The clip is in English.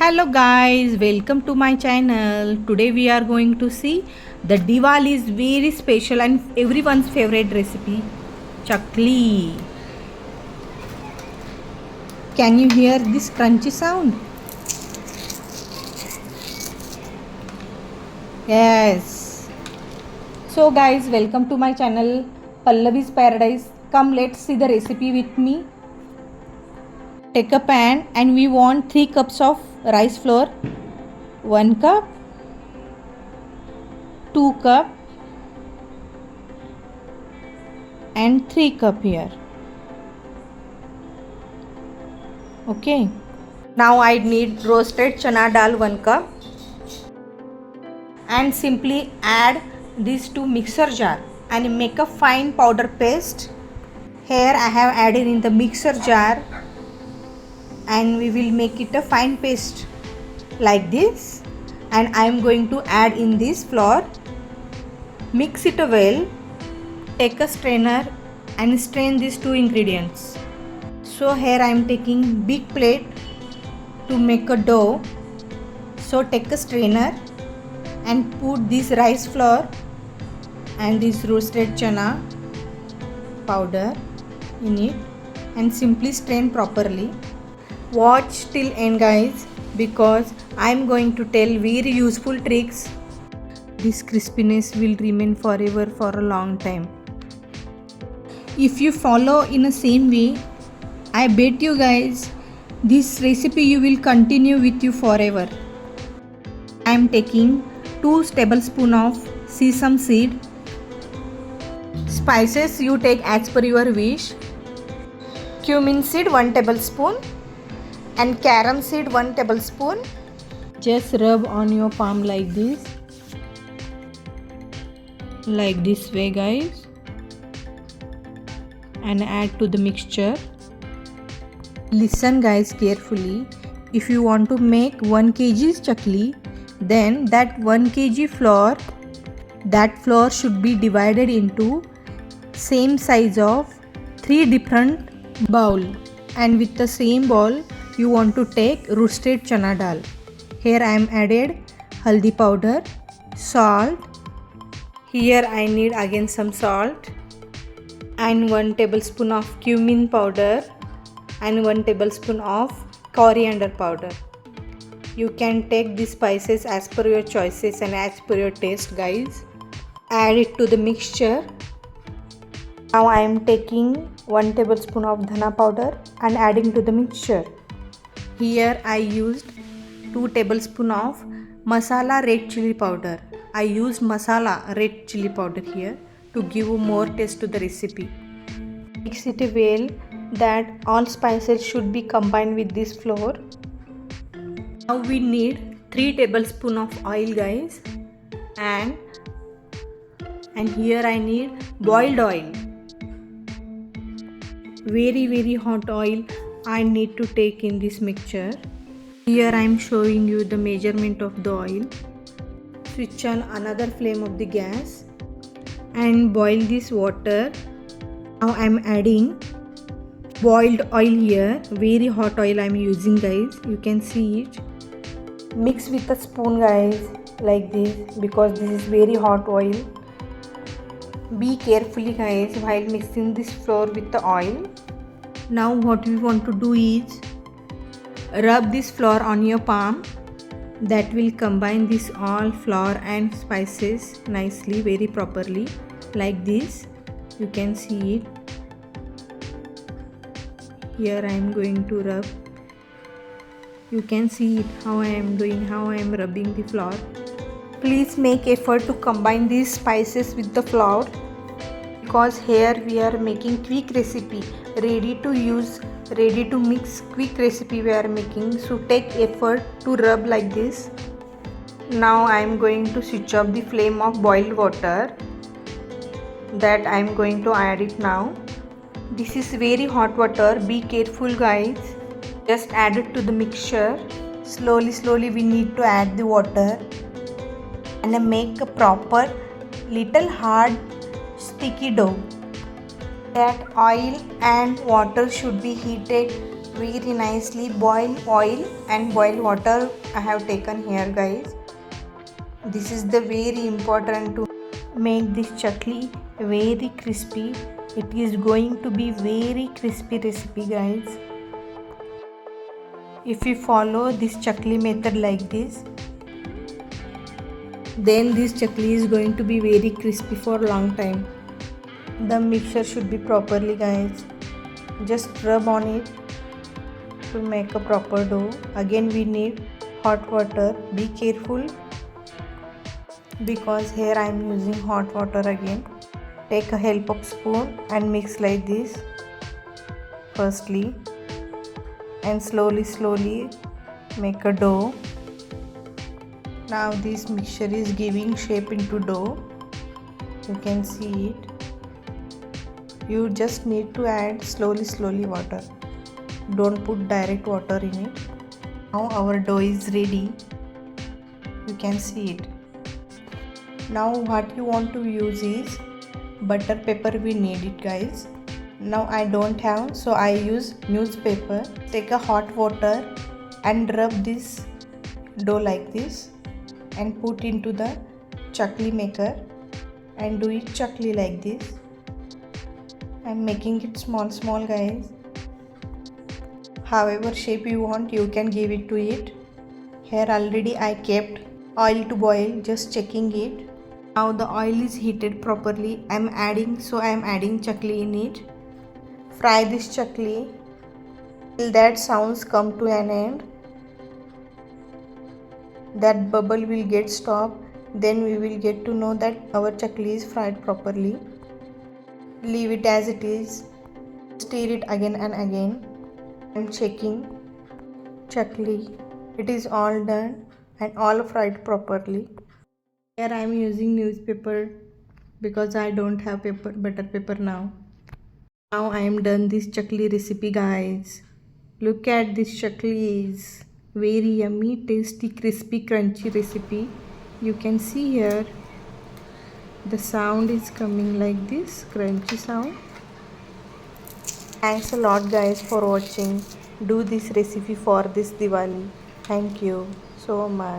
Hello guys, welcome to my channel. Today we are going to see the Diwali's very special and everyone's favorite recipe, chakli. Can you hear this crunchy sound? Yes. So guys, welcome to my channel Pallavi's Paradise. Come, let's see the recipe with me. Take a pan and we want 3 cups of rice flour, 1 cup, 2 cup and 3 cup here. Okay. Now I need roasted chana dal 1 cup and simply add this to mixer jar and make a fine powder paste. Here I have added in the mixer jar and we will make it a fine paste like this, and I am going to add in this flour. Mix it well. Take a strainer and strain these 2 ingredients. So here I am taking big plate to make a dough. So take a strainer and put this rice flour and this roasted chana powder in it and simply strain properly. Watch till end guys, because I am going to tell very useful tricks. This crispiness will remain forever for a long time. If you follow in the same way, I bet you guys this recipe you will continue with you forever. I am taking 2 tablespoons of sesame seed. Spices you take as per your wish. Cumin seed 1 tablespoon and carom seed 1 tablespoon. Just rub on your palm like this way guys, and add to the mixture. Listen guys carefully. If you want to make 1 kg chakli, then that 1 kg flour, that flour should be divided into same size of 3 different bowl, and with the same bowl you want to take roasted chana dal. Here I am added haldi powder, salt. Here I need again some salt and 1 tablespoon of cumin powder and 1 tablespoon of coriander powder. You can take these spices as per your choices and as per your taste guys. Add it to the mixture. Now I am taking 1 tablespoon of dhana powder and adding to the mixture. Here I used 2 tablespoons of masala red chili powder. I used masala red chili powder here to give more taste to the recipe. Mix it well that all spices should be combined with this flour. Now we need 3 tablespoons of oil guys, and here I need boiled oil. Very hot oil I need to take in this mixture. Here I am showing you the measurement of the oil. Switch on another flame of the gas and boil this water. Now I am adding boiled oil here. Very hot oil I am using guys. You can see it. Mix with a spoon guys like this, because this is very hot oil. Be carefully guys while mixing this flour with the oil. Now what we want to do is rub this flour on your palm. That will combine this all flour and spices nicely, very properly like this. You can see it. Here I am going to rub. You can see it how I am rubbing the flour. Please make effort to combine these spices with the flour, because here we are making quick recipe, ready to use, ready to mix quick recipe we are making. So take effort to rub like this. Now I am going to switch off the flame of boiled water. That I am going to add it now. This is very hot water. Be careful guys. Just add it to the mixture. Slowly we need to add the water and make a proper little hard sticky dough. That oil and water should be heated very nicely. Boil oil and boil water I have taken here, guys. This is the very important to make this chakli very crispy. It is going to be very crispy recipe, guys. If you follow this chakli method like this, then this chakli is going to be very crispy for a long time. The mixture should be properly, guys. Just rub on it to make a proper dough. Again we need hot water. Be careful because here I am using hot water again. Take a help of spoon and mix like this firstly, and slowly make a dough. Now this mixture is giving shape into dough. You can see it. You just need to add slowly water. Don't put direct water in it. Now our dough is ready. You can see it. Now what you want to use is butter paper. We need it, guys. Now I don't have, so I use newspaper. Take a hot water and rub this dough like this and put into the chakli maker and do it chakli like this. I'm making it small, guys. However shape you want, you can give it to it. Here already I kept oil to boil, just checking it. Now the oil is heated properly. I'm adding chakli in it. Fry this chakli till that sounds come to an end. That bubble will get stopped. Then we will get to know that our chakli is fried properly. Leave it as it is. Stir it again and again. I'm checking chakli. It is all done and all fried properly. Here I am using newspaper because I don't have butter paper now. Now I am done this chakli recipe, guys. Look at this chakli is very yummy, tasty, crispy, crunchy recipe. You can see here the sound is coming like this, crunchy sound. Thanks a lot, guys, for watching. Do this recipe for this Diwali. Thank you so much.